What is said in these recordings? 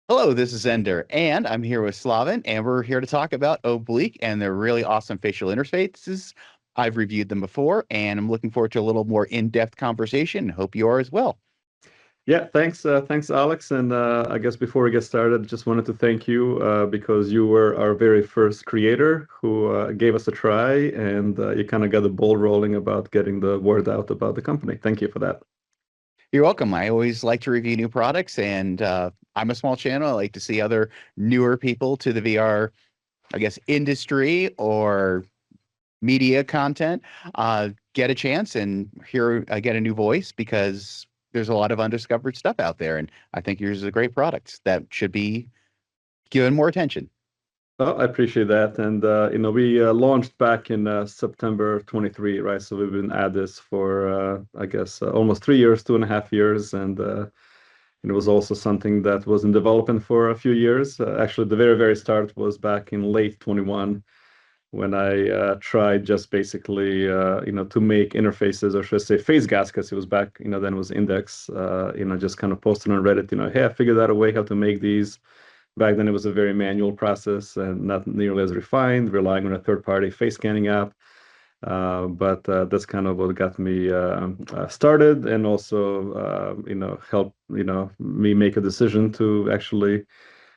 Hello, this is Ender, and I'm here with Slavin, and we're here to talk about Oblique and their really awesome facial interfaces. I've reviewed them before, and I'm looking forward to a little more in-depth conversation. Hope you are as well. Yeah, thanks, Alex. And I guess before we get started, just wanted to thank you because you were our very first creator who gave us a try, and you kind of got the ball rolling about getting the word out about the company. Thank you for that. You're welcome. I always like to review new products, and I'm a small channel. I like to see other newer people to the VR, I guess, industry or media content get a chance and hear get a new voice because there's a lot of undiscovered stuff out there, and I think yours is a great product that should be given more attention. Oh, I appreciate that. And we launched back in September 23, right? So we've been at this for I guess almost 3 years, 2.5 years, and it was also something that was in development for a few years. Actually, the very start was back in late 21 when I tried just basically, to make interfaces, or should I say face gaskets. It was back, then it was Index, just kind of posted on Reddit, hey, I figured out a way how to make these. Back then, it was a very manual process and not nearly as refined, relying on a third-party face scanning app. But that's kind of what got me started, and also, helped, me make a decision to actually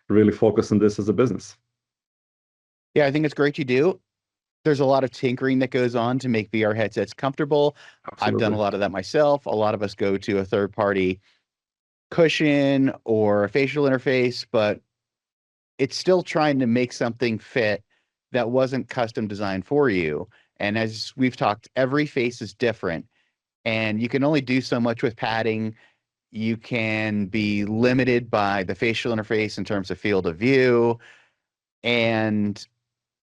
really focus on this as a business. Yeah, I think it's great you do. There's a lot of tinkering that goes on to make VR headsets comfortable. I've done a Absolutely. lot of that myself. A lot of us go to a third party cushion or a facial interface, but it's still trying to make something fit that wasn't custom designed for you. And as we've talked, every face is different, and you can only do so much with padding. You can be limited by the facial interface in terms of field of view. And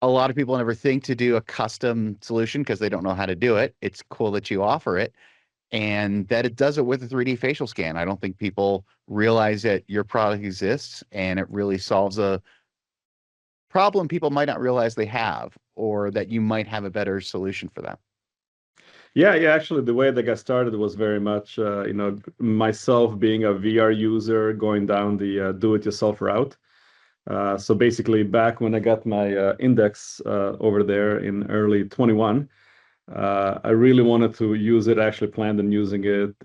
a lot of people never think to do a custom solution because they don't know how to do it. It's cool that you offer it and that it does it with a 3D facial scan. I don't think people realize that your product exists and it really solves a problem people might not realize they have, or that you might have a better solution for them. Yeah, yeah. Actually, the way that got started was very much, myself being a VR user, going down the do-it-yourself route. So basically, back when I got my Index over there in early 21, I really wanted to use it. I actually planned on using it,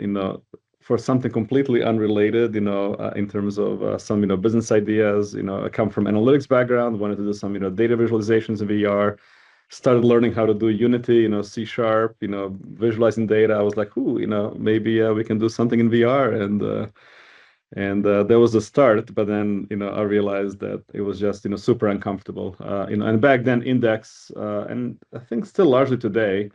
for something completely unrelated, in terms of some, business ideas. I come from analytics background, wanted to do some, data visualizations in VR. Started learning how to do Unity, C sharp, visualizing data. I was like, ooh, maybe we can do something in VR, and that was the start. But then, I realized that it was just, super uncomfortable. And back then, Index, and I think still largely today,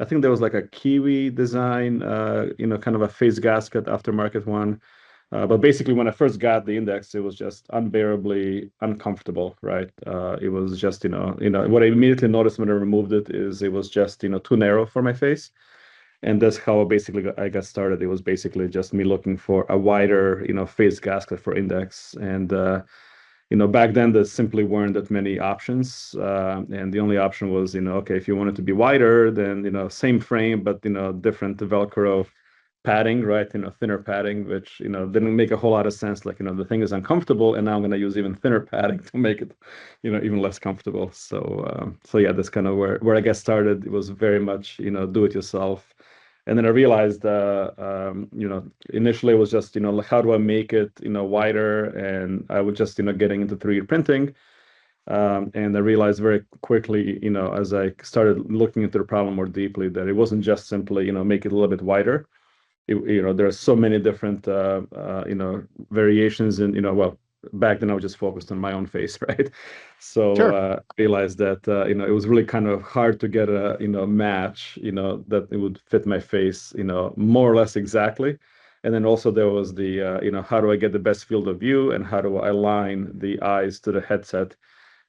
I think there was like a Kiwi design, kind of a face gasket aftermarket one. But basically, when I first got the Index, it was just unbearably uncomfortable, right? It was just, what I immediately noticed when I removed it is it was just, too narrow for my face. And that's how basically I got started. It was basically just me looking for a wider, face gasket for Index. And back then there simply weren't that many options. And the only option was, okay, if you want it to be wider, then, same frame, but, different Velcro padding, right? Thinner padding, which, didn't make a whole lot of sense. Like, the thing is uncomfortable, and now I'm going to use even thinner padding to make it, even less comfortable. So yeah, that's kind of where I got started. It was very much, do it yourself. And then I realized, initially it was just, like, how do I make it, wider? And I was just, getting into 3D printing. And I realized very quickly, as I started looking into the problem more deeply, that it wasn't just simply, make it a little bit wider. There are so many different, variations, and, well, back then I was just focused on my own face, right? So Sure. realized that, it was really kind of hard to get a, match, that it would fit my face, more or less exactly. And then also there was the, how do I get the best field of view, and how do I align the eyes to the headset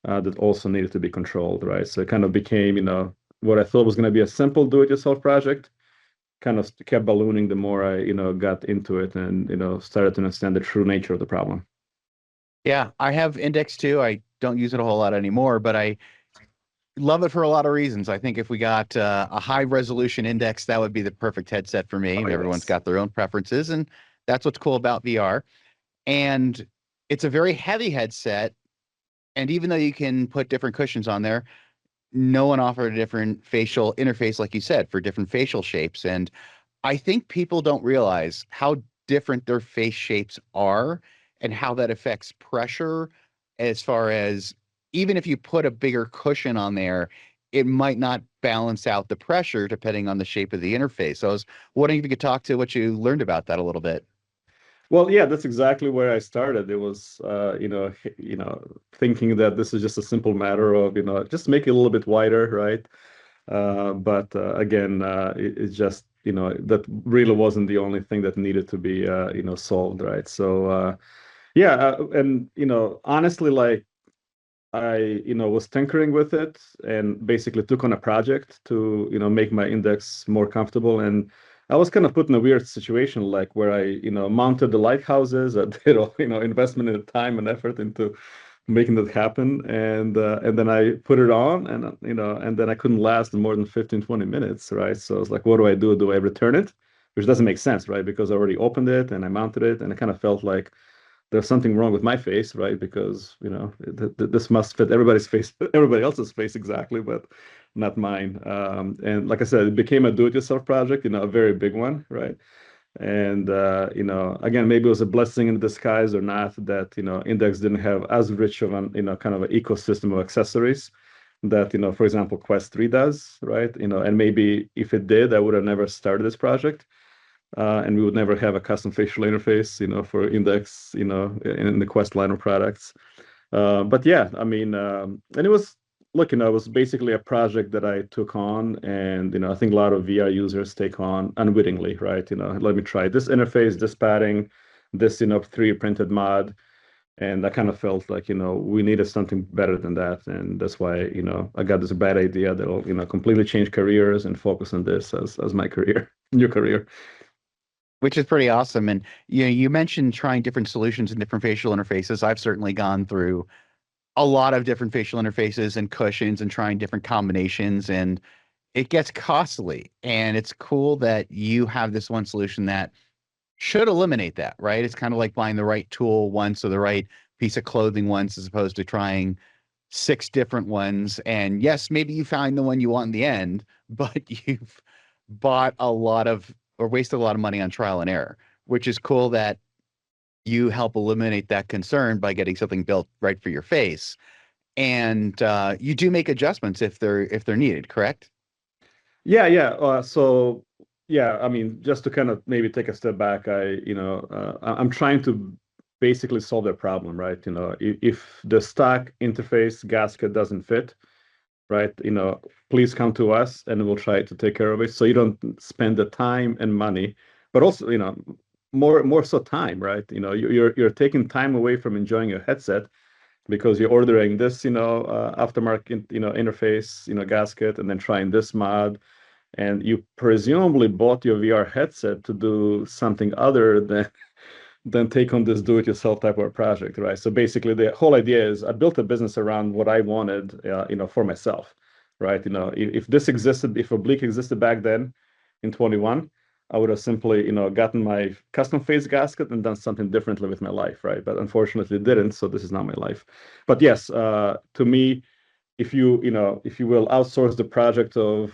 that also needed to be controlled, right? So it kind of became, what I thought was going to be a simple do-it-yourself project kind of kept ballooning the more I, got into it, and, started to understand the true nature of the problem. Yeah, I have Index too. I don't use it a whole lot anymore, but I love it for a lot of reasons. I think if we got a high resolution Index, that would be the perfect headset for me. Oh, Everyone's yes. got their own preferences, and that's what's cool about VR. And it's a very heavy headset. And even though you can put different cushions on there, no one offered a different facial interface, like you said, for different facial shapes. And I think people don't realize how different their face shapes are and how that affects pressure as far as even if you put a bigger cushion on there, it might not balance out the pressure depending on the shape of the interface. So I was wondering if you could talk to what you learned about that a little bit. Well, yeah, that's exactly where I started. It was, thinking that this is just a simple matter of, just make it a little bit wider, right? But again, it's just, that really wasn't the only thing that needed to be, solved, right? So, yeah, and honestly, like I, was tinkering with it and basically took on a project to, make my index more comfortable. And I was kind of put in a weird situation, like where I, mounted the lighthouses. I did all, investment in time and effort into making that happen. And then I put it on and, and then I couldn't last more than 15, 20 minutes, right? So I was like, what do I do? Do I return it? Which doesn't make sense, right? Because I already opened it and I mounted it and I kind of felt like, there's something wrong with my face, right? Because this must fit everybody's face, everybody else's face exactly, but not mine. And like I said, it became a do-it-yourself project, a very big one, right? And again, maybe it was a blessing in disguise or not that Index didn't have as rich of an kind of an ecosystem of accessories that for example, Quest 3 does, right? And maybe if it did, I would have never started this project and we would never have a custom facial interface, for Index, in the Quest line of products. But yeah, I mean, and it was, look, it was basically a project that I took on, and I think a lot of VR users take on unwittingly, right? Let me try this interface, this padding, this 3D printed mod. And I kind of felt like, we needed something better than that. And that's why, I got this bad idea that'll, completely change careers and focus on this as my career, new career. Which is pretty awesome. And you mentioned trying different solutions and different facial interfaces. I've certainly gone through a lot of different facial interfaces and cushions and trying different combinations, and it gets costly. And it's cool that you have this one solution that should eliminate that, right? It's kind of like buying the right tool once or the right piece of clothing once as opposed to trying six different ones. And yes, maybe you find the one you want in the end, but you've bought a lot of or wasted a lot of money on trial and error, which is cool that you help eliminate that concern by getting something built right for your face. And you do make adjustments if they're needed, correct? Yeah, yeah. So, yeah, I mean, just to kind of maybe take a step back, I'm trying to basically solve their problem, right? If the stock interface gasket doesn't fit, right? Please come to us and we'll try to take care of it. So you don't spend the time and money, but also, more so time, right? You're taking time away from enjoying your headset because you're ordering this, aftermarket, interface, gasket, and then trying this mod and you presumably bought your VR headset to do something other than take on this do-it-yourself type of project, right? So basically, the whole idea is I built a business around what I wanted, for myself, right? If this existed, if Oblique existed back then in 21, I would have simply, gotten my custom face gasket and done something differently with my life, right? But unfortunately, it didn't. So this is not my life. But yes, to me, if you will outsource the project of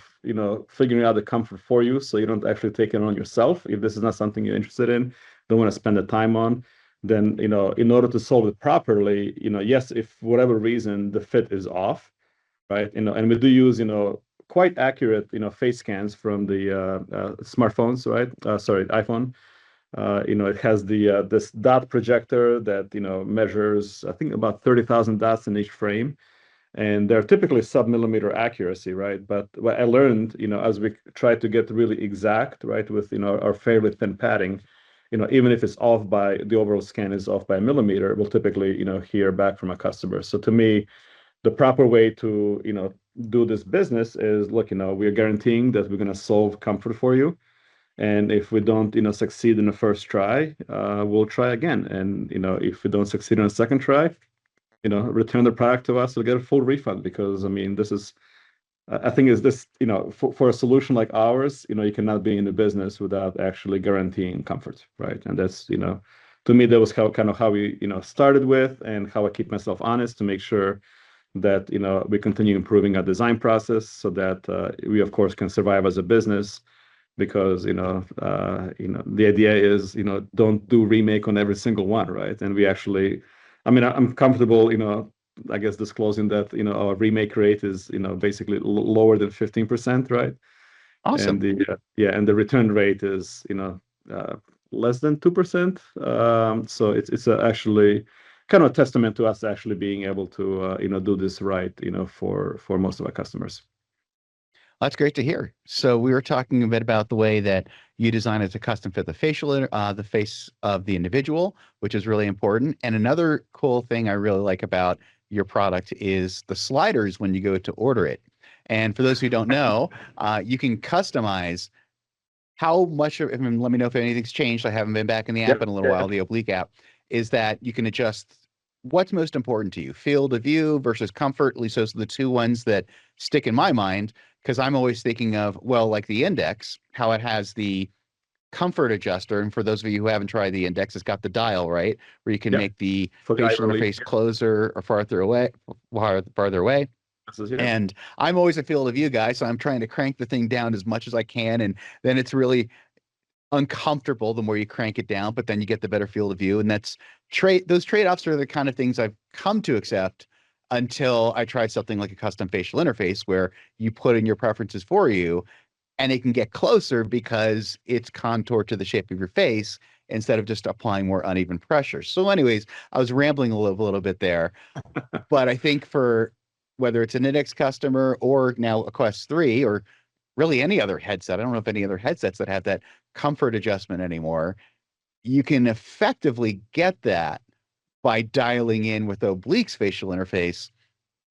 figuring out the comfort for you so you don't actually take it on yourself, if this is not something you're interested in, don't want to spend the time on, then in order to solve it properly, yes, if for whatever reason the fit is off, right, and we do use quite accurate face scans from the smartphones, right, sorry, iPhone. It has this dot projector that measures, I think, about 30,000 dots in each frame, and they're typically sub-millimeter accuracy, right? But what I learned, as we try to get really exact, right, with our fairly thin padding, even if it's off by the overall scan is off by a millimeter, we'll typically hear back from a customer. So to me, the proper way to do this business is, look, we're guaranteeing that we're going to solve comfort for you. And if we don't, succeed in the first try, we'll try again. And if we don't succeed on a second try, return the product to us, we'll get a full refund because I mean, this is, I think is this, for a solution like ours, you cannot be in the business without actually guaranteeing comfort, right? And that's, to me, that was kind of how we, started with, and how I keep myself honest to make sure that, we continue improving our design process so that we, of course, can survive as a business. Because the idea is, don't do remake on every single one, right? And we actually, I mean, I'm comfortable, I guess disclosing that, our remake rate is, basically lower than 15%, right? And Awesome. and the return rate is, less than 2%. So it's actually kind of a testament to us actually being able to, do this right, for most of our customers. That's great to hear. So we were talking a bit about the way that you design it to custom fit the face of the individual, which is really important. And another cool thing I really like about your product is the sliders when you go to order it. And for those who don't know, you can customize how much of, I mean, let me know if anything's changed. I haven't been back in the app Yep. in a little Yeah. while, the Oblique app, is that you can adjust what's most important to you, field of view versus comfort. At least those are the two ones that stick in my mind, because I'm always thinking of, well, like the index, how it has the comfort adjuster. And for those of you who haven't tried the index, it's got the dial, right? Where you can Yeah. make the For the eye facial relief. interface closer or farther away. Yeah. And I'm always a field of view guy, so I'm trying to crank the thing down as much as I can. And then it's really uncomfortable the more you crank it down, but then you get the better field of view. And those trade-offs are the kind of things I've come to accept until I tried something like a custom facial interface where you put in your preferences for you and it can get closer because it's contoured to the shape of your face instead of just applying more uneven pressure. So, anyways, I was rambling a little bit there, but I think for whether it's an index customer or now a Quest 3 or really any other headset, I don't know if any other headsets that have that comfort adjustment anymore, you can effectively get that by dialing in with Oblique's facial interface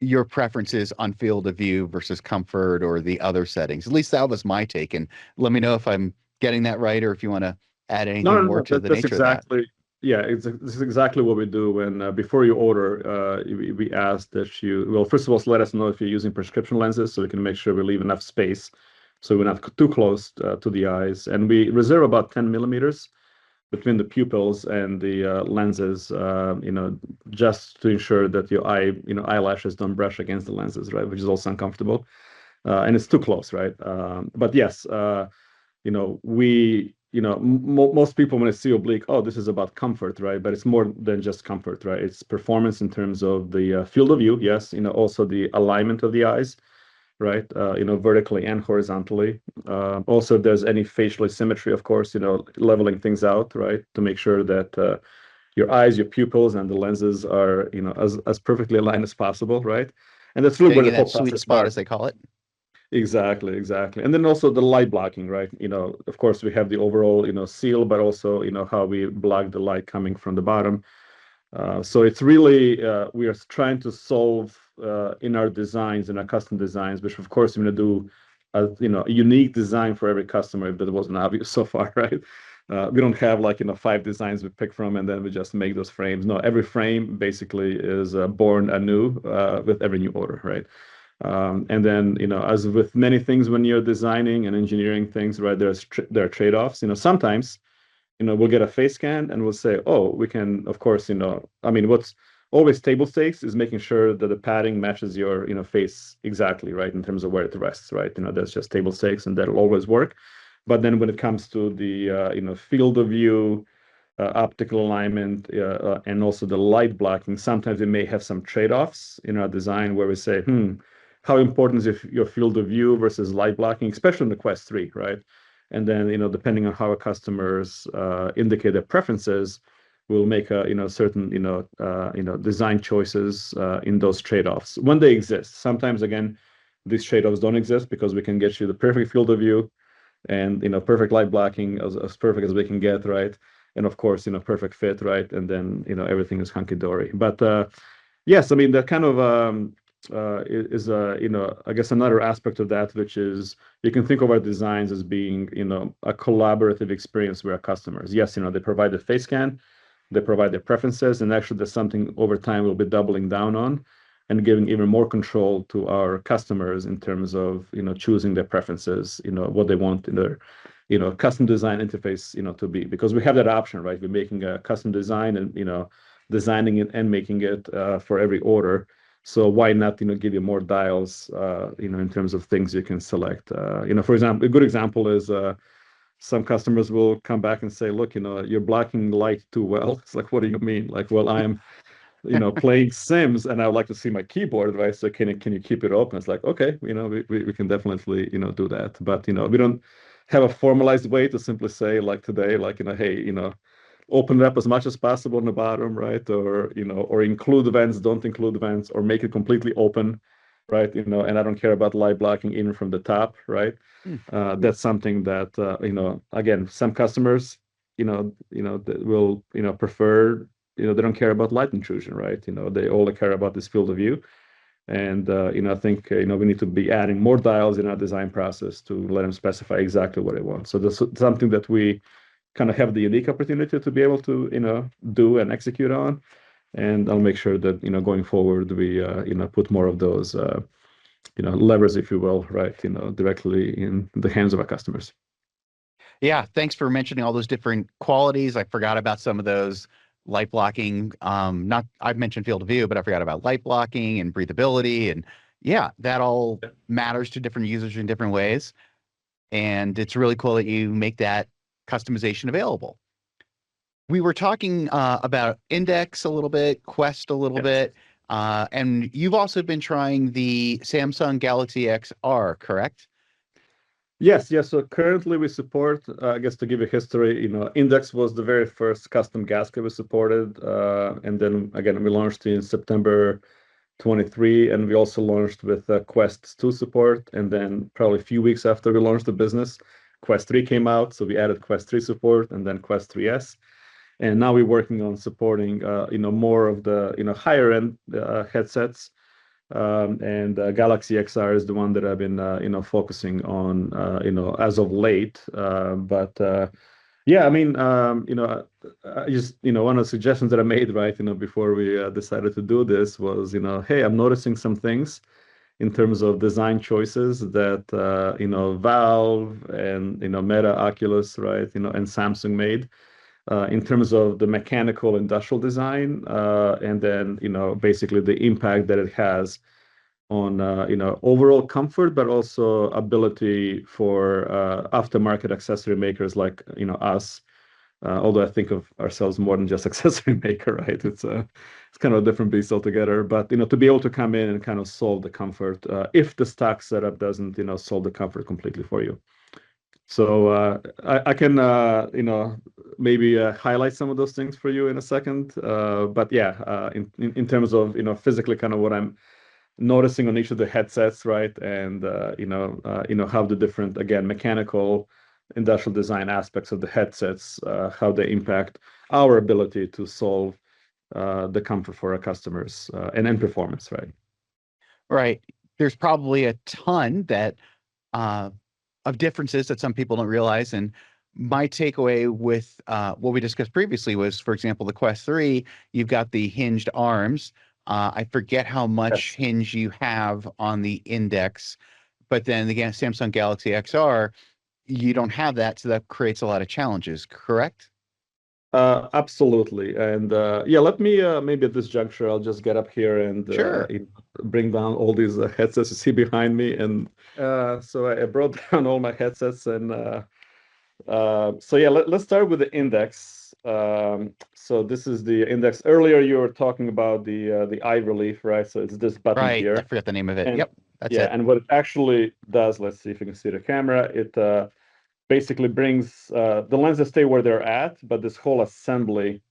your preferences on field of view versus comfort or the other settings. At least that was my take. And let me know if I'm getting that right or if you want to add No, anything no, more no. to the That's nature of that. exactly, yeah, this is exactly what we do when, before you order, we ask that you, well, first of all, let us know if you're using prescription lenses so we can make sure we leave enough space so we're not too close to the eyes. And we reserve about 10 millimeters between the pupils and the lenses, just to ensure that your eyelashes don't brush against the lenses, right? Which is also uncomfortable. And it's too close, right? But yes, most people when they see oblique, oh, this is about comfort, right? But it's more than just comfort, right? It's performance in terms of the field of view, yes, also the alignment of the eyes, right? Vertically and horizontally. Also, if there's any facial asymmetry, of course, leveling things out, right? To make sure that your eyes, your pupils, and the lenses are, as perfectly aligned as possible, right? And that's really where Getting the in whole that sweet process spot, as starts. they call it. Exactly, exactly. And then also the light blocking, right? Of course, we have the overall, seal, but also, how we block the light coming from the bottom. So it's really, we are trying to solve in our designs, in our custom designs, which of course, we're going to do a unique design for every customer, if that wasn't obvious so far, right? We don't have like, 5 designs we pick from and then we just make those frames. No, every frame basically is born anew with every new order, right? And then, as with many things when you're designing and engineering things, right, there are trade-offs. Sometimes, we'll get a face scan and we'll say, oh, we can, of course, I mean, what's always table stakes is making sure that the padding matches your, face exactly, right, in terms of where it rests, right? That's just table stakes and that'll always work. But then when it comes to the, field of view, optical alignment, and also the light blocking, sometimes we may have some trade-offs in our design where we say, how important is your field of view versus light blocking, especially in the Quest 3, right? And then, depending on how our customers indicate their preferences, we'll make a, certain, design choices in those trade-offs when they exist. Sometimes, again, these trade-offs don't exist because we can get you the perfect field of view and, perfect light blocking as perfect as we can get, right? And of course, perfect fit, right? And then, everything is hunky-dory. But yes, I mean, that kind of is I guess another aspect of that, which is you can think of our designs as being, a collaborative experience with our customers. Yes, they provide the face scan, they provide their preferences, and actually there's something over time we'll be doubling down on and giving even more control to our customers in terms of, choosing their preferences, what they want in their custom design interface, to be, because we have that option, right? We're making a custom design and, designing it and making it for every order. So why not, give you more dials, in terms of things you can select. For example, a good example is some customers will come back and say, look, you're blocking light too well. It's like, what do you mean? Like, well, I'm playing Sims and I would like to see my keyboard, right? So can you keep it open? It's like, okay, we can definitely, do that. But, we don't have a formalized way to simply say like today, like, hey, open it up as much as possible on the bottom, right? Or, or include vents, don't include vents, or make it completely open, right? And I don't care about light blocking even from the top, right? Hmm. That's something that, again, some customers, that will, prefer, they don't care about light intrusion, right? They only care about this field of view. And, I think, we need to be adding more dials in our design process to let them specify exactly what they want. So that's something that we kind of have the unique opportunity to be able to, do and execute on. And I'll make sure that, going forward, we, put more of those, levers, if you will, right, directly in the hands of our customers. Yeah, thanks for mentioning all those different qualities. I forgot about some of those light blocking. Not I've mentioned field of view, but I forgot about light blocking and breathability. And yeah, that all matters to different users in different ways. And it's really cool that you make that customization available. We were talking about Index a little bit, Quest a little Yes. bit, and you've also been trying the Samsung Galaxy XR, correct? Yes, yes. So currently we support, I guess to give you history, Index was the very first custom gasket we supported. And then again, we launched in September 23, and we also launched with Quest 2 support. And then probably a few weeks after we launched the business, Quest 3 came out. So we added Quest 3 support and then Quest 3S. And now we're working on supporting, more of the, higher end headsets. And Galaxy XR is the one that I've been, focusing on, as of late. But yeah, I mean, I just, one of the suggestions that I made, right, before we decided to do this was, hey, I'm noticing some things in terms of design choices that, Valve and, Meta, Oculus, right, and Samsung made. In terms of the mechanical industrial design, and then basically the impact that it has on overall comfort, but also ability for aftermarket accessory makers like us. Although I think of ourselves more than just accessory maker, right? It's kind of a different beast altogether. But to be able to come in and kind of solve the comfort if the stock setup doesn't solve the comfort completely for you. So I can maybe highlight some of those things for you in a second. But yeah, in terms of physically kind of what I'm noticing on each of the headsets, right, and how the different, again, mechanical, industrial design aspects of the headsets, how they impact our ability to solve the comfort for our customers and then performance, right? Right. There's probably a ton that uh, of differences that some people don't realize. And my takeaway with what we discussed previously was, for example, the Quest 3, you've got the hinged arms. I forget how much Yes. hinge you have on the Index, but then the Samsung Galaxy XR, you don't have that. So that creates a lot of challenges, correct? Absolutely. And yeah, let me maybe at this juncture, I'll just get up here and Sure. bring down all these headsets you see behind me. And so I brought down all my headsets. And so yeah, let's start with the Index. So this is the Index. Earlier, you were talking about the eye relief, right? So it's this button Right. I here. forgot the name of it. And Yep. That's yeah, it. and what it actually does, let's see if you can see the camera. It basically brings the lenses stay where they're at, but this whole assembly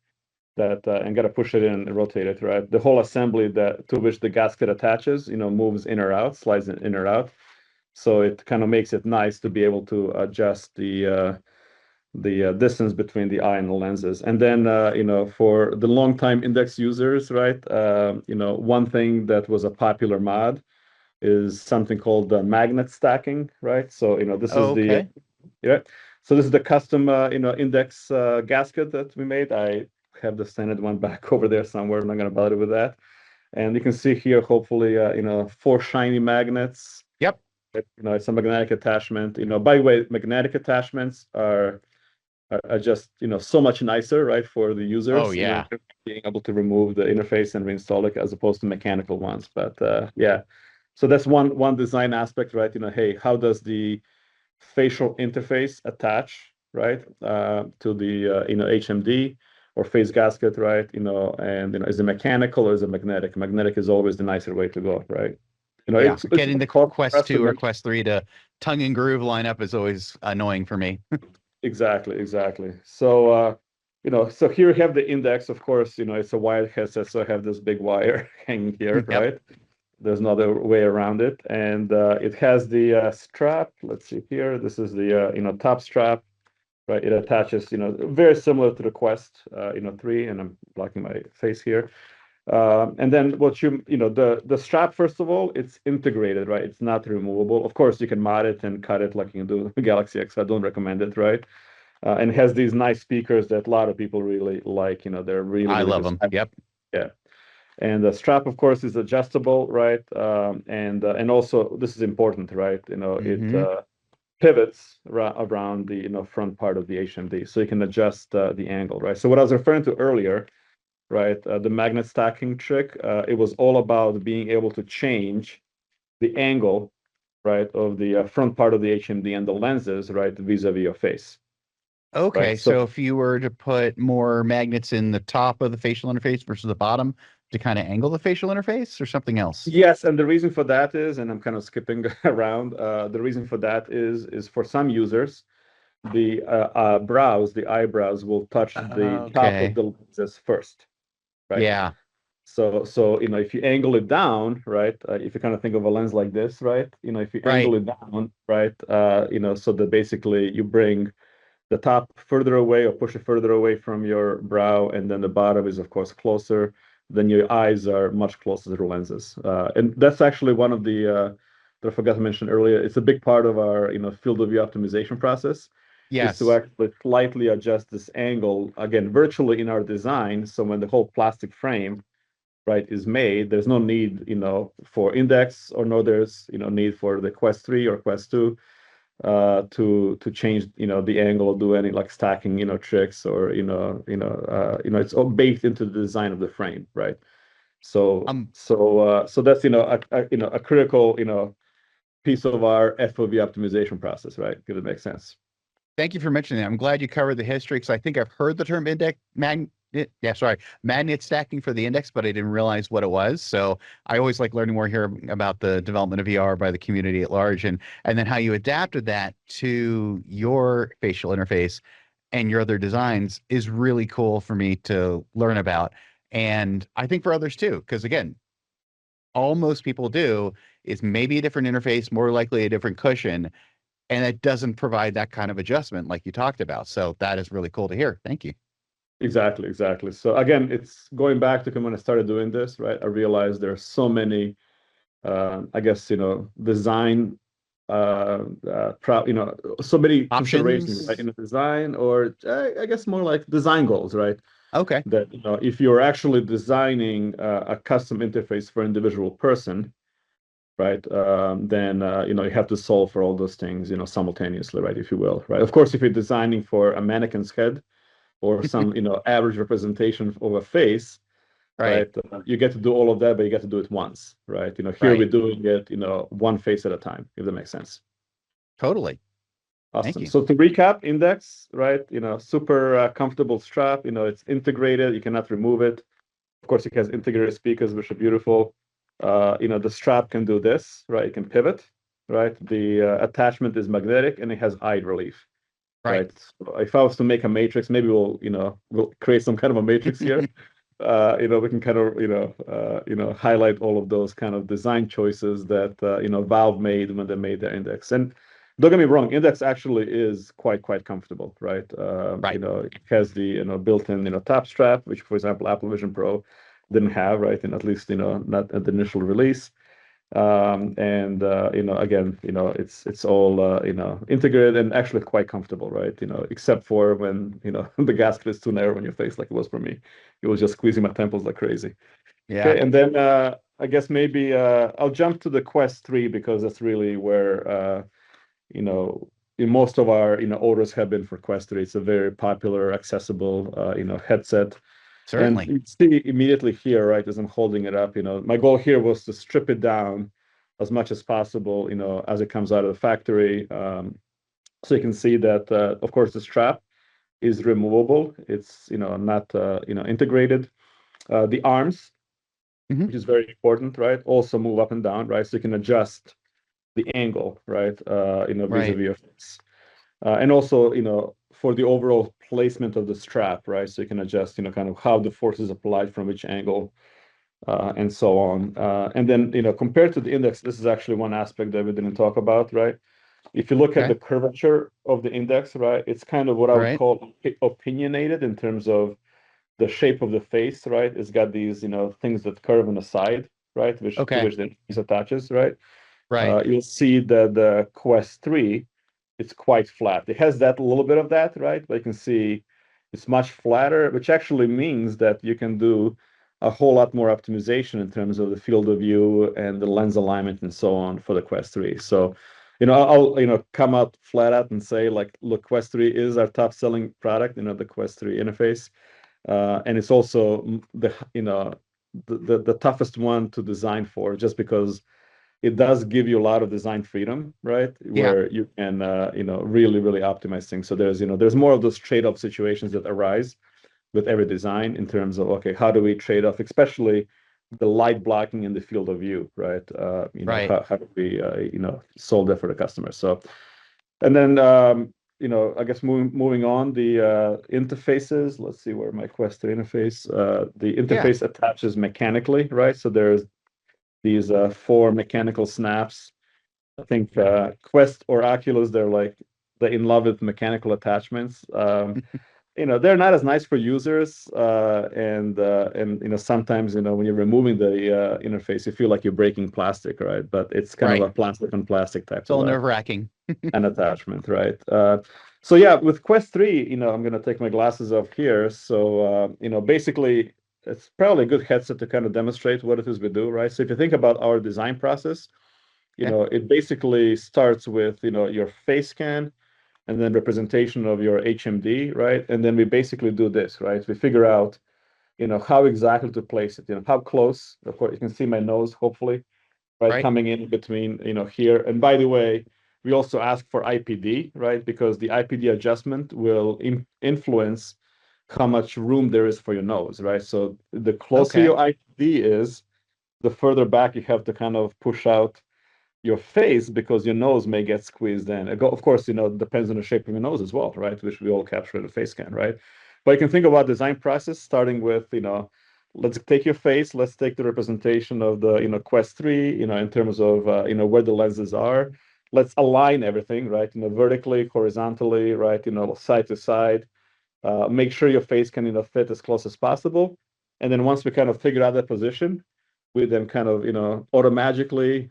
that and got to push it in and rotate it, right? The whole assembly that to which the gasket attaches, moves in or out, slides in or out. So it kind of makes it nice to be able to adjust the distance between the eye and the lenses. And then for the long time Index users, right? One thing that was a popular mod is something called magnet stacking, right? So this is the Okay. yeah. So this is the custom, Index gasket that we made. I have the standard one back over there somewhere. I'm not going to bother with that. And you can see here, hopefully, four shiny magnets. Yep. It's a magnetic attachment. By the way, magnetic attachments are just so much nicer, right, for the Oh users, in yeah. terms of being able to remove the interface and reinstall it as opposed to mechanical ones. But yeah, so that's one design aspect, right? Hey, how does the facial interface attach, right, to the HMD or face gasket, right? And is it mechanical or is it magnetic? Magnetic is always the nicer way to go, right? Yeah. It's Getting the cost Quest 2 or estimate. Quest 3 to tongue and groove line up is always annoying for me. Exactly, exactly. So here we have the index. Of course, it's a wired headset, so I have this big wire hanging here, Yep. right? There's no other way around it, and it has the strap. Let's see here. This is the top strap, right? It attaches, very similar to the Quest, 3, and I'm blocking my face here. And then the strap, first of all, it's integrated, right? It's not removable. Of course, you can mod it and cut it like you can do the Galaxy X. I don't recommend it, right? And it has these nice speakers that a lot of people really like. They're really, I really love good. them. Yep. Yeah. And the strap, of course, is adjustable, right? And also this is important, right? It Hmm. pivots around the front part of the HMD, so you can adjust the angle, right? So what I was referring to earlier, right? The magnet stacking trick. It was all about being able to change the angle, right, of the front part of the HMD and the lenses, right, vis-a-vis your face, right? Okay, So so if you were to put more magnets in the top of the facial interface versus the bottom to kind of angle the facial interface or something else? yes, and the reason for that is, and I'm kind of skipping around, the reason for that is for some users, the the eyebrows will touch the top of Okay. the lenses first, right? Yeah. So if you angle it down, right, if you kind of think of a lens like this, right, if you Right. angle it down, right, so that basically you bring the top further away or push it further away from your brow, and then the bottom is, of course, closer. Then your eyes are much closer to the lenses. And that's actually one of the that I forgot to mention earlier. It's a big part of our field of view optimization process is to Yes. actually slightly adjust this angle again virtually in our design. So when the whole plastic frame right is made, there's no need for index or no there's need for the Quest 3 or Quest 2 to change the angle or do any like stacking tricks or it's all baked into the design of the frame, right? Um, So that's a critical piece of our FOV optimization process, right? If it makes sense. Thank you for mentioning that. I'm glad you covered the history because I think I've heard the term index magnet. Yeah, sorry, magnet stacking for the index, but I didn't realize what it was. So I always like learning more here about the development of VR by the community at large, and then how you adapted that to your facial interface and your other designs is really cool for me to learn about. And I think for others too, because again, all most people do is maybe a different interface, more likely a different cushion, and it doesn't provide that kind of adjustment like you talked about. So that is really cool to hear. Thank you. Exactly, exactly. So again, it's going back to when I started doing this, right? I realized there are so many, I guess, design, so many considerations, right, in Options. the design, or I guess more like design goals, right? Okay. That if you're actually designing a custom interface for an individual person, right, then you have to solve for all those things, simultaneously, right, if you will, right? Of course, if you're designing for a mannequin's head or some average representation of a face, Right. right, you get to do all of that, but you get to do it once, right? Here we're Right. doing it, one face at a time, if that makes sense. Totally. Thank Awesome. you. So to recap, Index, right? Super comfortable strap. It's integrated. You cannot remove it. Of course, it has integrated speakers, which are beautiful. The strap can do this, right? It can pivot, right? The attachment is magnetic and it has eye relief, Right. right? So if I was to make a matrix, maybe we'll create some kind of a matrix here. We can kind of highlight all of those kind of design choices that Valve made when they made their Index. And don't get me wrong, Index actually is quite comfortable, right? Right. It has the built-in top strap, which for example Apple Vision Pro didn't have, right? And at least not at the initial release. And again, it's all integrated and actually quite comfortable, right? Except for when the gasket is too narrow on your face, like it was for me. It was just squeezing my temples like crazy. Yeah. Okay, and then I guess maybe I'll jump to the Quest 3 because that's really where you know in most of our orders have been for Quest 3. It's a very popular, accessible headset. And Certainly. you see immediately here, right, as I'm holding it up, my goal here was to strip it down as much as possible, as it comes out of the factory. So you can see that, of course, the strap is removable. It's, not, integrated. The arms, Hmm. which is very important, right, also move up and down, right? So you can adjust the angle, right, Right. vis-a-vis your face. And also, for the overall placement of the strap, right? So you can adjust, kind of how the force is applied from which angle, and so on. And then, compared to the index, this is actually one aspect that we didn't talk about, right? If you look at Okay. the curvature of the index, right, it's kind of what I would Right. call opinionated in terms of the shape of the face, right? It's got these, things that curve on the side, right, which to Okay. which the face attaches, right? Right. You'll see that the Quest 3, it's quite flat. It has that little bit of that, right? But you can see it's much flatter, which actually means that you can do a whole lot more optimization in terms of the field of view and the lens alignment and so on for the Quest 3. So, I'll come out flat out and say, like, look, Quest 3 is our top selling product, the Quest 3 interface. And it's also the toughest one to design for, just because it does give you a lot of design freedom, right? Yeah. Where you can, really, really optimize things. So there's more of those trade-off situations that arise with every design in terms of, okay, how do we trade off, especially the light blocking in the field of view, right? Right. How do we, solve that for the customer? So, and then, I guess moving on, the interfaces. Let's see where my Quest 3 interface. The Yeah. interface attaches mechanically, right? So there's these four mechanical snaps. I think Quest or Oculus, they're in love with mechanical attachments. They're not as nice for users, and sometimes when you're removing the interface, you feel like you're breaking plastic, right? But it's kind of Right. a plastic on plastic type It's all of nerve-wracking. an attachment, right? So yeah, with Quest 3, I'm gonna take my glasses off here. So basically, it's probably a good headset to kind of demonstrate what it is we do, right? So if you think about our design process, Okay. it basically starts with your face scan and then representation of your HMD, right? And then we basically do this, right? We figure out how exactly to place it, how close. Of course, you can see my nose, hopefully, right, Right. coming in between, here. And by the way, we also ask for IPD, right, because the IPD adjustment will influence how much room there is for your nose, right? So the closer Okay. your IPD is, the further back you have to kind of push out your face because your nose may get squeezed in. Of course, it depends on the shape of your nose as well, right? Which we all capture in the face scan, right? But you can think about design process starting with, let's take your face, let's take the representation of the, Quest 3, in terms of, where the lenses are. Let's align everything, right? Vertically, horizontally, right? Side to side. Make sure your face can, fit as close as possible. And then once we kind of figure out that position, we then kind of, automatically,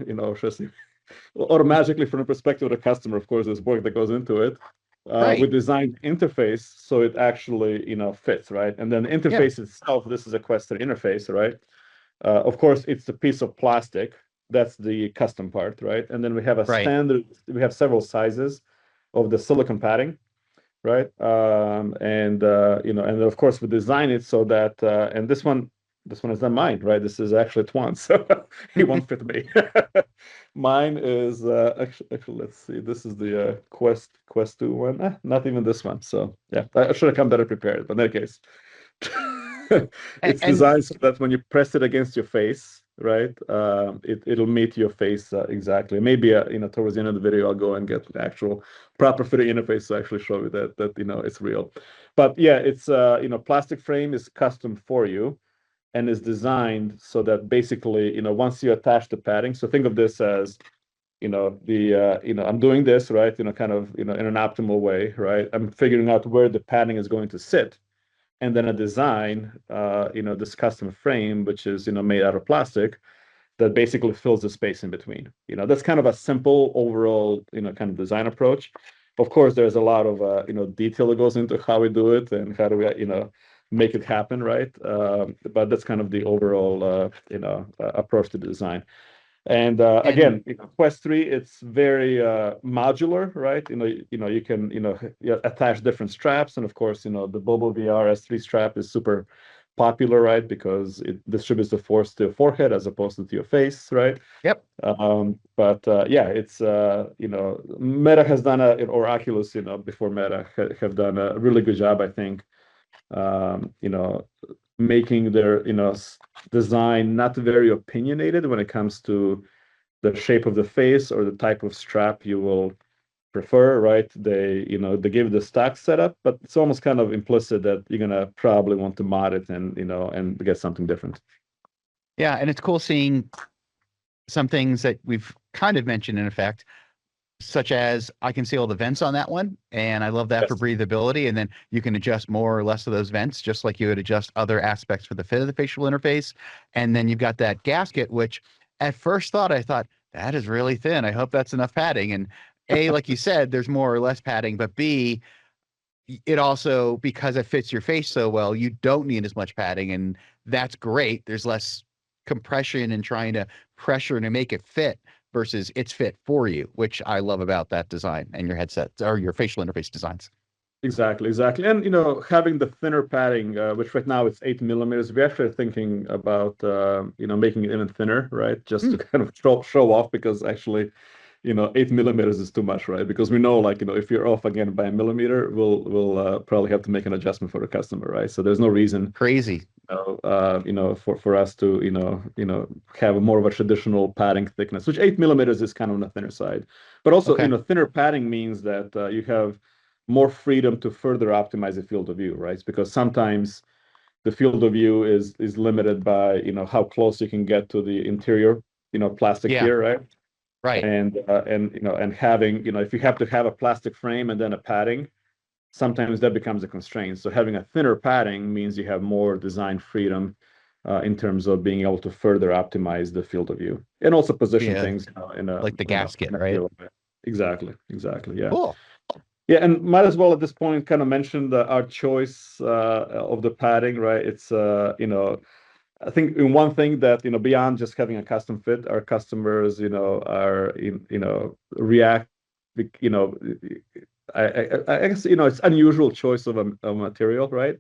automatically from the perspective of the customer, of course, there's work that goes into it. We Right. designed interface so it actually, fits, right? And then the Yeah. interface itself, this is a Quest 3 interface, right? Of course, it's a piece of plastic. That's the custom part, right? And then we have Right. we have several sizes of the silicone padding, right? And of course we design it so that, and this one is not mine, right? This is actually Twan's, so he won't fit me. Mine is actually, let's see, this is the Quest 2 one. Not even this one. So yeah, I should have come better prepared. But in any case, And, it's and designed so that when you press it against your face, right, it'll meet your face exactly. Maybe towards the end of the video, I'll go and get the actual proper fitting interface to actually show you that it's real. But yeah, it's plastic frame is custom for you and is designed so that basically once you attach the padding. So think of this as I'm doing this, right, kind of in an optimal way, right? I'm figuring out where the padding is going to sit, and then a design, this custom frame, which is, made out of plastic that basically fills the space in between. That's kind of a simple overall, kind of design approach. Of course, there's a lot of, detail that goes into how we do it and how do we, make it happen, right? But that's kind of the overall, approach to design. And And again, Quest 3, it's very modular, right? You can attach different straps, and of course, the Bobo VR S3 strap is super popular, right? Because it distributes the force to your forehead as opposed to your face, right? yep. But yeah, it's Meta has done or Oculus, before Meta have done a really good job, I think, um, you know, making their design not very opinionated when it comes to the shape of the face or the type of strap you will prefer, right? They give the stock setup, but it's almost kind of implicit that you're gonna probably want to mod it and get something different. Yeah, and it's cool seeing some things that we've kind of mentioned in effect, such as I can see all the vents on that one, and I love that for Yes. breathability. And then you can adjust more or less of those vents, just like you would adjust other aspects for the fit of the facial interface. And then you've got that gasket, which at first thought I thought that is really thin. I hope that's enough padding. And A, like you said, there's more or less padding, but B, it also, because it fits your face so well, you don't need as much padding, and that's great. There's less compression and trying to pressure to make it fit versus it's fit for you, which I love about that design and your headset or your facial interface designs. Exactly, exactly. And having the thinner padding, which right now it's 8 millimeters, we're actually thinking about making it even thinner, right? Just Hmm, to kind of show off, because actually, 8 millimeters is too much, right? Because we know, like, if you're off again by a millimeter, we'll probably have to make an adjustment for the customer, right? So there's no reason, crazy. for us to have a more of a traditional padding thickness, which 8 millimeters is kind of on the thinner side. But also, Okay. thinner padding means that you have more freedom to further optimize the field of view, right? Because sometimes the field of view is limited by how close you can get to the interior plastic Yeah, here, right? right. And having if you have to have a plastic frame and then a padding, sometimes that becomes a constraint. So having a thinner padding means you have more design freedom in terms of being able to further optimize the field of view and also position Yeah, things in a like the gasket, in a right? real way. Exactly, exactly. Yeah. Cool. Yeah, and might as well at this point kind of mention our choice of the padding, right? It's I think in one thing that beyond just having a custom fit, our customers are react, you know I guess it's unusual choice of a material, right?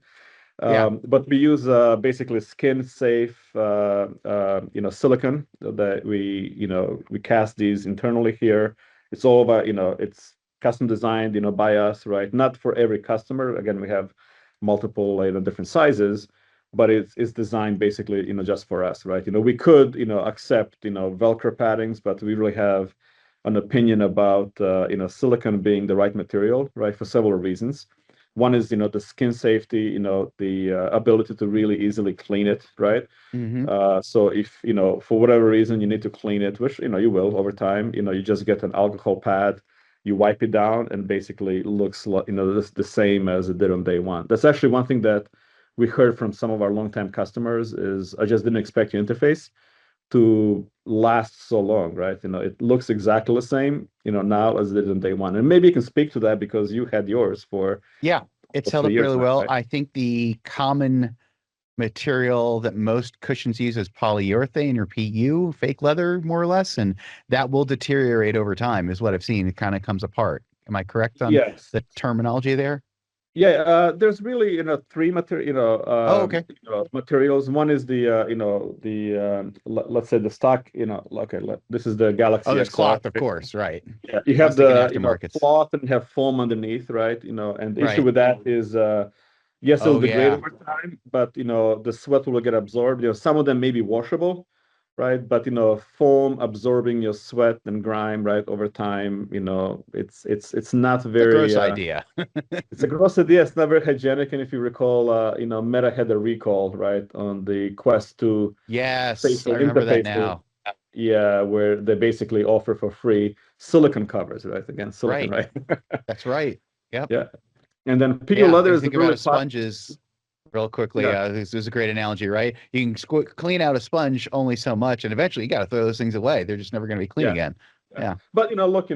Yeah. But we use basically skin safe silicone that we cast these internally here. It's all about it's custom designed by us, right? Not for every customer. Again, we have multiple different sizes, but it's designed basically just for us, right? We could accept Velcro paddings, but we really have an opinion about silicone being the right material, right? For several reasons. One is, the skin safety, the ability to really easily clean it, right? Hmm. So if, for whatever reason you need to clean it, which, you will over time, you just get an alcohol pad, you wipe it down, and basically it looks like, the same as it did on day one. That's actually one thing that we heard from some of our longtime customers is I just didn't expect your interface to last so long, right? It looks exactly the same, now as it did on day one. And maybe you can speak to that because you had yours for Yeah, it's held 3 years up really now, well. right? I think the common material that most cushions use is polyurethane or PU, fake leather, more or less, and that will deteriorate over time, is what I've seen. It kind of comes apart. Am I correct on Yes. the terminology there? Yeah, there's really, three Oh, okay. materials. One is the, let's say the stock, okay, this is the Oh, Galaxy there's XR. cloth, of course, right. Yeah, you I have was thinking the, aftermarkets. cloth and you have foam underneath, right? And the issue Right. with that is, yes, it'll Oh, degrade yeah. over time, but, the sweat will get absorbed. Some of them may be washable, right? But, foam absorbing your sweat and grime, right, over time, it's not It's a very, gross idea. it's a gross idea. It's not very hygienic. And if you recall, Meta had a recall, right, on the Quest 2 Yes, I facial remember that interfaces. now. Yeah, where they basically offer for free silicon covers, right? Again, silicon, Right. right? That's right. Yep. Yeah. And then PU Yeah. leather You is think about really a sponges real quickly. yeah, This is a great analogy, right? You can clean out a sponge only so much, and eventually you got to throw those things away. They're just never going to be clean yeah, again. yeah. Yeah. But look,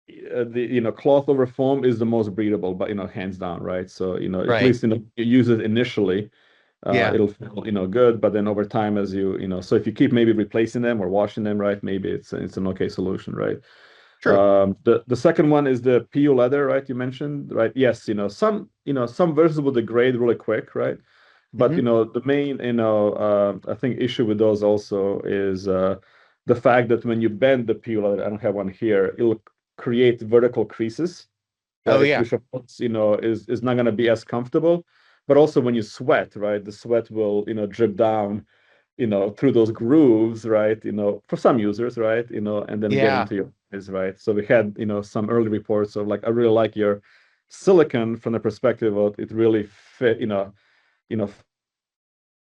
the cloth over foam is the most breathable, but hands down, right? So at Right. least you use it initially, Yeah. it'll feel good, but then over time, as so if you keep maybe replacing them or washing them, right, maybe it's an okay solution, right? True. The second one is the PU leather, right? You mentioned, right? Yes, some versions will degrade really quick, right? But Hmm. the main I think issue with those also is the fact that when you bend the PU leather, I don't have one here, it'll create vertical creases, Oh right? yeah. Which of course is not going to be as comfortable. But also when you sweat, right, the sweat will drip down through those grooves, right? For some users, right? And then get Yeah. into your eyes, right? So we had, some early reports of like, I really like your silicon from the perspective of it really fit, you know,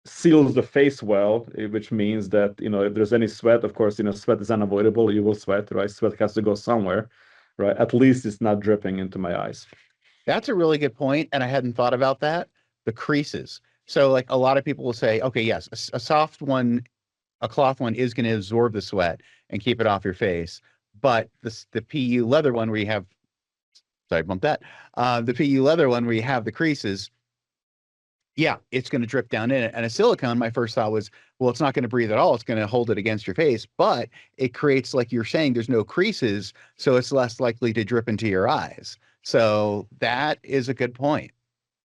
seals the face well, which means that, if there's any sweat, of course, sweat is unavoidable. You will sweat, right? Sweat has to go somewhere, right? At least it's not dripping into my eyes. That's a really good point, and I hadn't thought about that. The creases. So, like a lot of people will say, okay, yes, a soft one, a cloth one is going to absorb the sweat and keep it off your face. But the PU leather one where you have, sorry, bump that. The PU leather one where you have the creases, yeah, it's going to drip down in it. And a silicone, my first thought was, well, it's not going to breathe at all. It's going to hold it against your face, but it creates, like you're saying, there's no creases, so it's less likely to drip into your eyes. So that is a good point.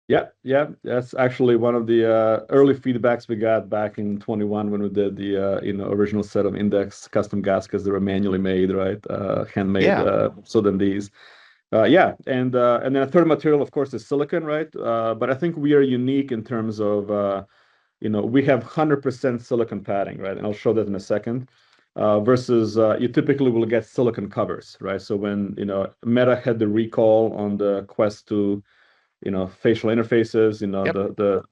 Yeah, yeah, that's actually one of the early feedbacks we got back in 21 when we did the original set of index custom gaskets that were manually made, right? Handmade, Yeah. so than these. Yeah, and then a third material, of course, is silicon, right? But I think we are unique in terms of we have 100% silicon padding, right? And I'll show that in a second. Versus you typically will get silicon covers, right? So when Meta had the recall on the Quest 2 facial interfaces, Yep. the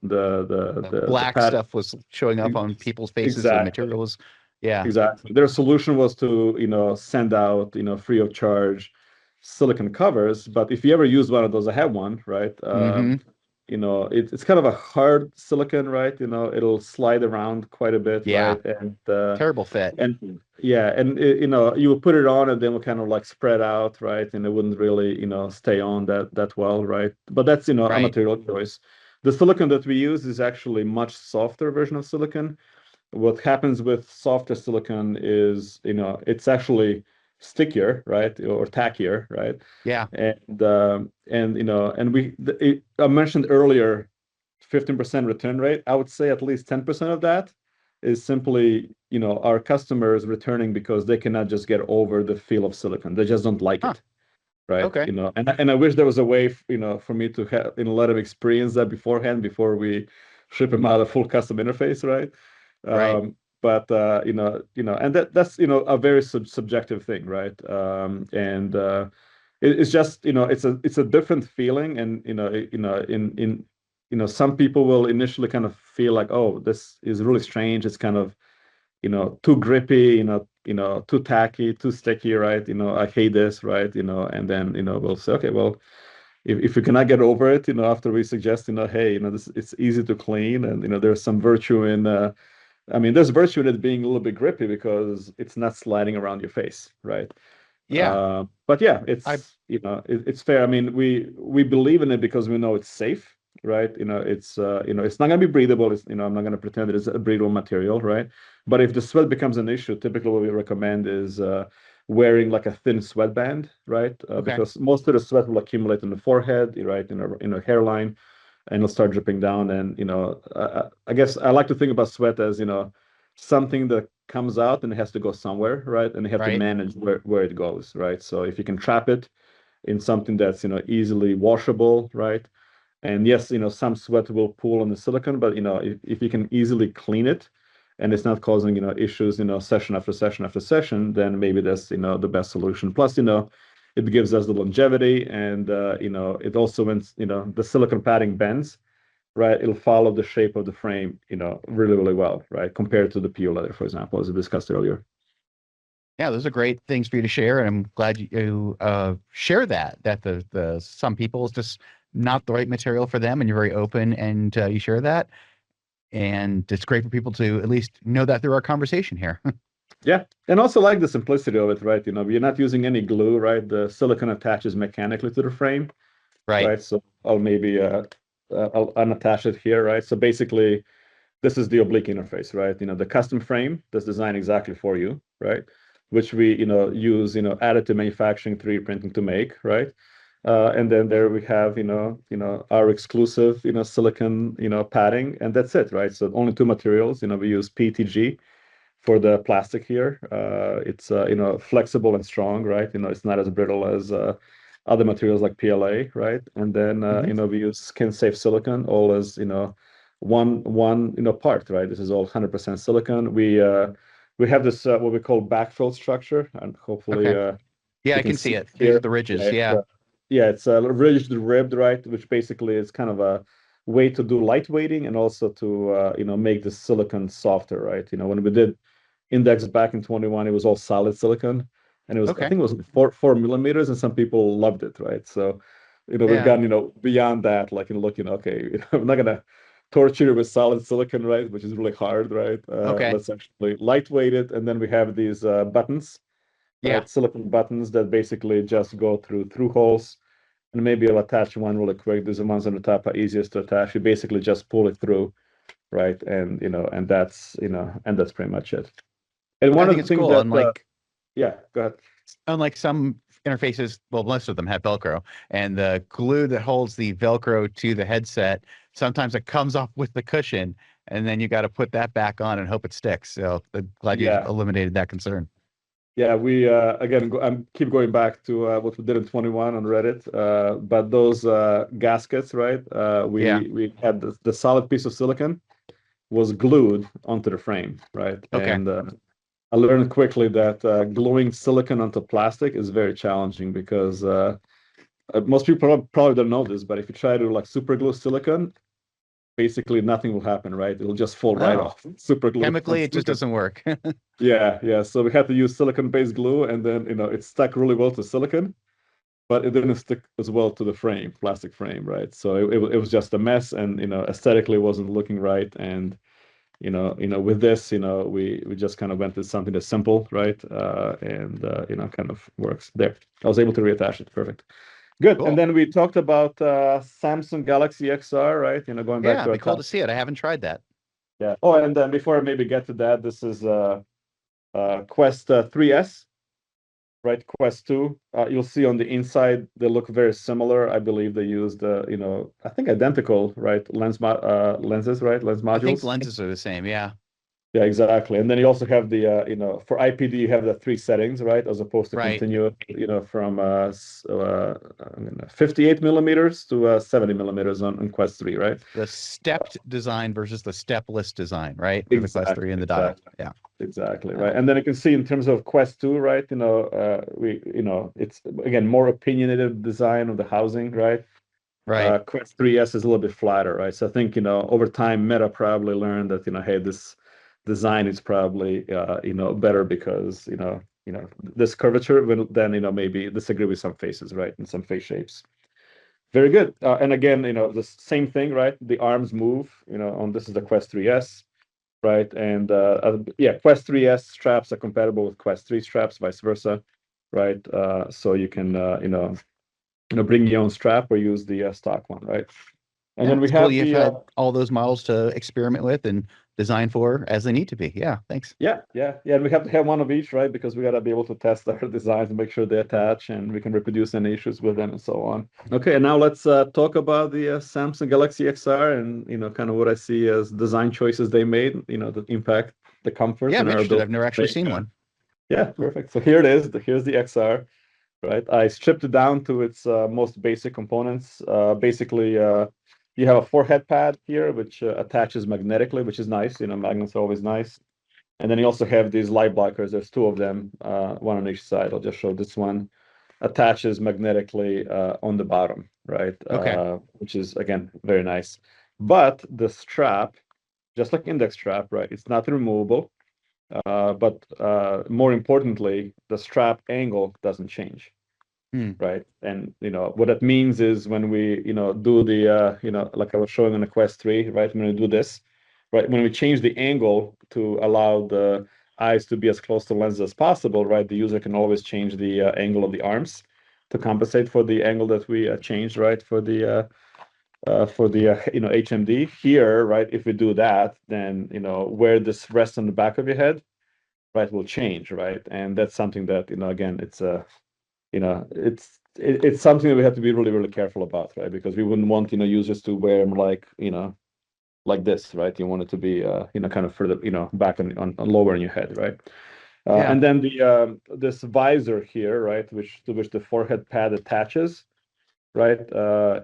Black pad. stuff was showing up on people's faces. The Exactly. materials. Yeah. Exactly. Their solution was to, send out, free of charge silicon covers. But if you ever use one of those, I have one, right? Hmm. It's kind of a hard silicon, right? It'll slide around quite a bit, Yeah. right? Terrible fit. And yeah, and you will put it on and then it will kind of like spread out, right? And it wouldn't really, stay on that well, right? But that's, a Right. material choice. The silicon that we use is actually much softer version of silicon. What happens with softer silicon is, it's actually stickier, right? Or tackier, right? Yeah. And I mentioned earlier 15% return rate. I would say at least 10% of that is simply, our customers returning because they cannot just get over the feel of silicon. They just don't like Huh. it, right? Okay. And I wish there was a way, for me to have, let them experience that beforehand before we ship them out a full custom interface, right? Right. But and that's a very subjective thing, right? And it's just it's a different feeling, and in some people will initially kind of feel like, oh, this is really strange. It's kind of too grippy, too tacky, too sticky, right? I hate this, right? And then we'll say, okay, well, if you cannot get over it, after we suggest, hey, this it's easy to clean, and there's some virtue in I mean, there's virtue in it being a little bit grippy because it's not sliding around your face, right? Yeah. But yeah, I it's fair. I mean, we believe in it because we know it's safe, right? It's not going to be breathable. I'm not going to pretend that it's a breathable material, right? But if the sweat becomes an issue, typically what we recommend is wearing like a thin sweatband, right? okay. Because most of the sweat will accumulate in the forehead, right, in a hairline, and it'll start dripping down. And I guess I like to think about sweat as something that comes out and it has to go somewhere, right? And you have to Right. manage where it goes, right? So if you can trap it in something that's easily washable, right? And yes, some sweat will pool on the silicon, but if you can easily clean it and it's not causing issues session after session after session, then maybe that's the best solution. Plus, it gives us the longevity, and it also, when the silicon padding bends, right, it'll follow the shape of the frame really, really well, right, compared to the PU leather, for example, as we discussed earlier. Yeah, those are great things for you to share, and I'm glad you share that the some people it's just not the right material for them, and you're very open and you share that, and it's great for people to at least know that through our conversation here. Yeah, and also like the simplicity of it, right? You're not using any glue, right? The silicone attaches mechanically to the frame, Right. right? So I'll unattach it here, right? So basically, this is the oblique interface, right? The custom frame that's designed exactly for you, right? Which we, use, additive manufacturing, 3D printing to make, right? And then there we have, our exclusive, silicon, padding, and that's it, right? So only two materials. We use PETG for the plastic here. It's flexible and strong, right? It's not as brittle as other materials like PLA, right? And then Hmm. we use skin safe silicon, all as one part, right? This is all 100% silicon. We have this what we call backfill structure, and hopefully Okay. Yeah, you I can can see see it it. These are here. the Yeah, ridges. Yeah. it's ridged ribbed, right? Which basically is kind of a way to do lightweighting and also to make the silicon softer, right? When we did Index back in 21, it was all solid silicon, and I Okay. think it was 4 millimeters, and some people loved it, right? So, we've Yeah. gotten beyond that, like looking, okay, I'm not gonna torture you with solid silicon, right? Which is really hard, right? Okay. Let's actually lightweight it, and then we have these buttons, Yeah. right? Silicon buttons that basically just go through holes, and maybe I'll attach one really quick. These are the ones on the top are easiest to attach. You basically just pull it through, right? And that's pretty much it. And I one of think the it's things cool. that, go ahead. Unlike some interfaces, well, most of them have Velcro, and the glue that holds the Velcro to the headset, sometimes it comes off with the cushion, and then you got to put that back on and hope it sticks. So I'm glad you Yeah, eliminated that concern. yeah. We again, I'm keep going back to what we did in 21 on Reddit. But those gaskets, right? Yeah. We had the solid piece of silicon was glued onto the frame, right? Okay. And I learned quickly that gluing silicon onto plastic is very challenging because most people probably don't know this, but if you try to like super glue silicon, basically nothing will happen, right? It'll just fall right Oh, off. Super glue on chemically, it just silicon. doesn't work. Yeah, yeah. So we had to use silicon-based glue, and then it stuck really well to silicon, but it didn't stick as well to the frame, plastic frame, right? So it was just a mess, and aesthetically it wasn't looking right. And with this, we just kind of went with something that's simple, right? And kind of works there. I was able to reattach it. Perfect. Good. And Cool. then we talked about Samsung Galaxy XR, right? Going back Yeah, to it'd our be cool to top. see it. I haven't tried that. Yeah. Oh, and then before I maybe get to that, this is Quest 3S, right? Quest 2. You'll see on the inside they look very similar. I believe they used I think identical, right? Lenses, right? Lens I think modules. lenses are the same. Yeah. Yeah, exactly. And then you also have the for IPD you have the three settings, right? As opposed to Right. continue, from 58 millimeters to 70 millimeters on Quest 3, right? The stepped design versus the stepless design, right? For the Quest 3 Exactly, and the dial. exactly. Yeah. Exactly, right. Oh, And then you can see in terms of Quest 2, right? It's again more opinionated design of the housing, right? right. Quest 3S is a little bit flatter, right? So I think, over time, Meta probably learned that, hey, this design is probably, better because, this curvature will then, maybe disagree with some faces, right? And some face shapes. Very good. And again, the same thing, right? The arms move, on this is the Quest 3S, right? And yeah, Quest 3S straps are compatible with Quest 3 straps, vice versa, right? So you can, bring your own strap or use the stock one, right? And Yeah, then we it's cool have you've the had all those models to experiment with and design for as they need to be. Yeah, thanks. yeah, yeah, yeah, and we have to have one of each, right? Because we got to be able to test our designs and make sure they attach and we can reproduce any issues with them and so on. Okay, and now let's talk about the Samsung Galaxy XR and kind of what I see as design choices they made, that impact the comfort Yeah, and I'm our interested. ability I've never to actually make. seen one. Yeah, perfect. So here it is. Here's the XR, right? I stripped it down to its most basic components. Basically, you have a forehead pad here, which attaches magnetically, which is nice. Magnets are always nice. And then you also have these light blockers. There's two of them, one on each side. I'll just show this one. Attaches magnetically on the bottom, right? Okay. Which is, again, very nice. But the strap, just like index strap, right? It's not removable. But more importantly, the strap angle doesn't change, Hmm. right? And what that means is when we do the like I was showing on the Quest 3, right? When we do this, right? When we change the angle to allow the eyes to be as close to the lens as possible, right, the user can always change the angle of the arms to compensate for the angle that we changed, right, for the HMD here, right? If we do that, then where this rests on the back of your head, right, will change, right? And that's something that again, it's something that we have to be really, really careful about, right? Because we wouldn't want users to wear them like this, right? You want it to be kind of further back on lower in your head, right? Yeah. And then the this visor here, right, to which the forehead pad attaches, right?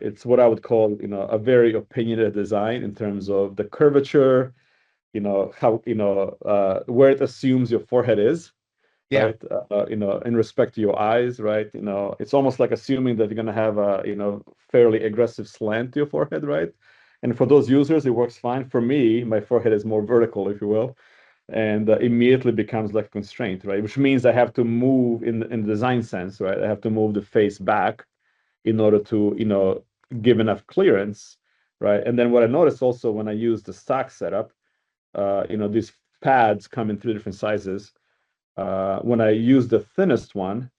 It's what I would call a very opinionated design in terms of the curvature, how where it assumes your forehead is, Yeah. right? In respect to your eyes, right? It's almost like assuming that you're going to have a fairly aggressive slant to your forehead, right? And for those users, it works fine. For me, my forehead is more vertical, if you will, and immediately becomes like a constraint, right? Which means I have to move in the design sense, right? I have to move the face back in order to give enough clearance, right? And then what I noticed also when I use the stock setup, these pads come in three different sizes. When I use the thinnest one,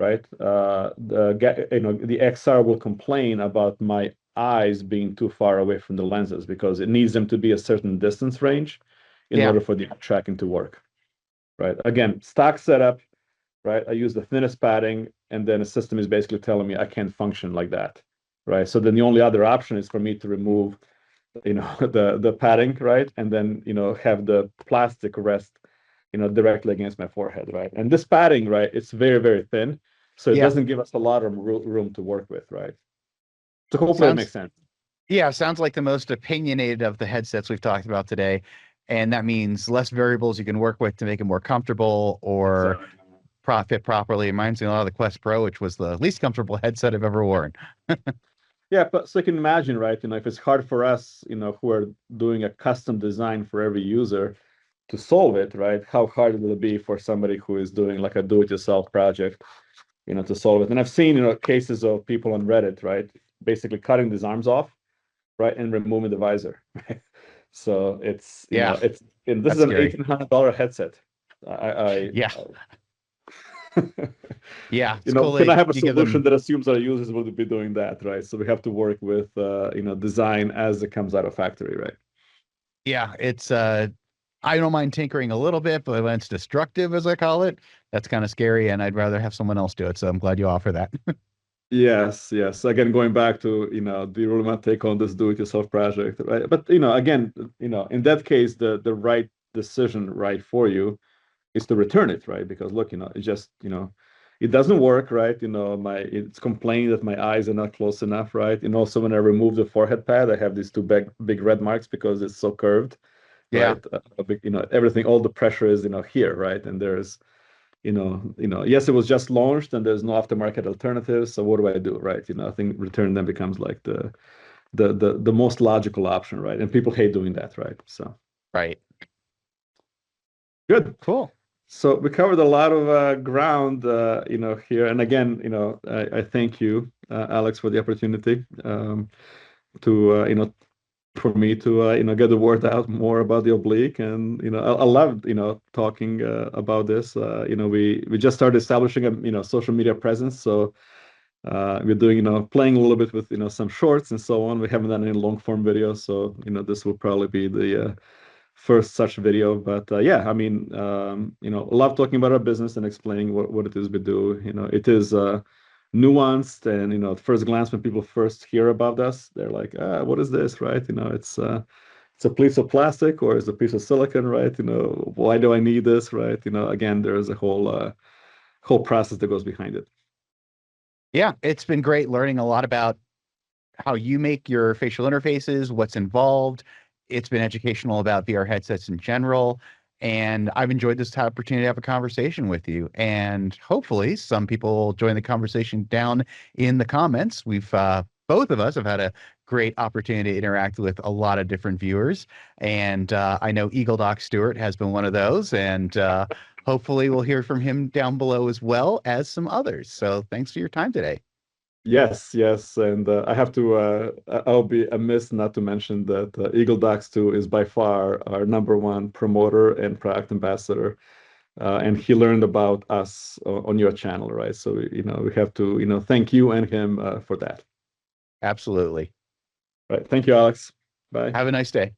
right, the XR will complain about my eyes being too far away from the lenses because it needs them to be a certain distance range in Yeah. order for the eye tracking to work, right? Again, stock setup, right? I use the thinnest padding, and then the system is basically telling me I can't function like that, right? So then the only other option is for me to remove, the padding, right, and then have the plastic rest, directly against my forehead, right? And this padding, right, it's very, very thin, so it Yeah. doesn't give us a lot of room to work with, right? So hopefully that Sounds makes sense. Yeah, sounds like the most opinionated of the headsets we've talked about today. And that means less variables you can work with to make it more comfortable or Exactly. profit properly. It reminds me a lot of the Quest Pro, which was the least comfortable headset I've ever worn. Yeah, but so you can imagine, right? If it's hard for us, who are doing a custom design for every user to solve it, right? How hard will it be for somebody who is doing like a do-it-yourself project, to solve it? And I've seen, cases of people on Reddit, right? Basically cutting these arms off, right, and removing the visor. Right? So it's, Yeah, and this is that's an scary. $1,800 headset. I Yeah. Yeah, it's cool can I have a you give solution them. that assumes our users will be doing that, right? So we have to work with, design as it comes out of factory, right? Yeah, it's I don't mind tinkering a little bit, but when it's destructive, as I call it, that's kind of scary, and I'd rather have someone else do it. So I'm glad you offer that. Yes, yes. Again, going back to, do you really want to take on this do-it-yourself project, right? But, again, in that case, the right decision, right, for you is to return it, right? Because look, it just, it doesn't work, right? It's complaining that my eyes are not close enough, right? And also when I remove the forehead pad, I have these two big red marks because it's so curved, Yeah, right? Everything, all the pressure is, here, right? And there's, yes, it was just launched and there's no aftermarket alternatives. So what do I do, right? I think return then becomes like the most logical option, right? And people hate doing that, right? So right. good. Cool. So we covered a lot of ground, here. And again, I thank you, Alex, for the opportunity to, for me to, get the word out more about the oblique. And, I love, talking about this. We just started establishing a, social media presence. So we're doing, playing a little bit with, some shorts and so on. We haven't done any long form videos. So, this will probably be the first such video. But yeah, I mean, love talking about our business and explaining what it is we do. It is nuanced, and at first glance, when people first hear about us, they're like, what is this, right? It's a piece of plastic or it's a piece of silicon, right? Why do I need this, right? Again, there's a whole process that goes behind it. Yeah, it's been great learning a lot about how you make your facial interfaces, what's involved. It's been educational about VR headsets in general. And I've enjoyed this opportunity to have a conversation with you. And hopefully, some people will join the conversation down in the comments. We've both of us have had a great opportunity to interact with a lot of different viewers. And I know Eagle Doc Stewart has been one of those. And hopefully, we'll hear from him down below as well as some others. So thanks for your time today. Yes, yes, and I have to. I'll be amiss not to mention that Eagle Docs 2 is by far our number one promoter and product ambassador, and he learned about us on your channel, right? So we have to thank you and him for that. Absolutely. Right. Thank you, Alex. Bye. Have a nice day.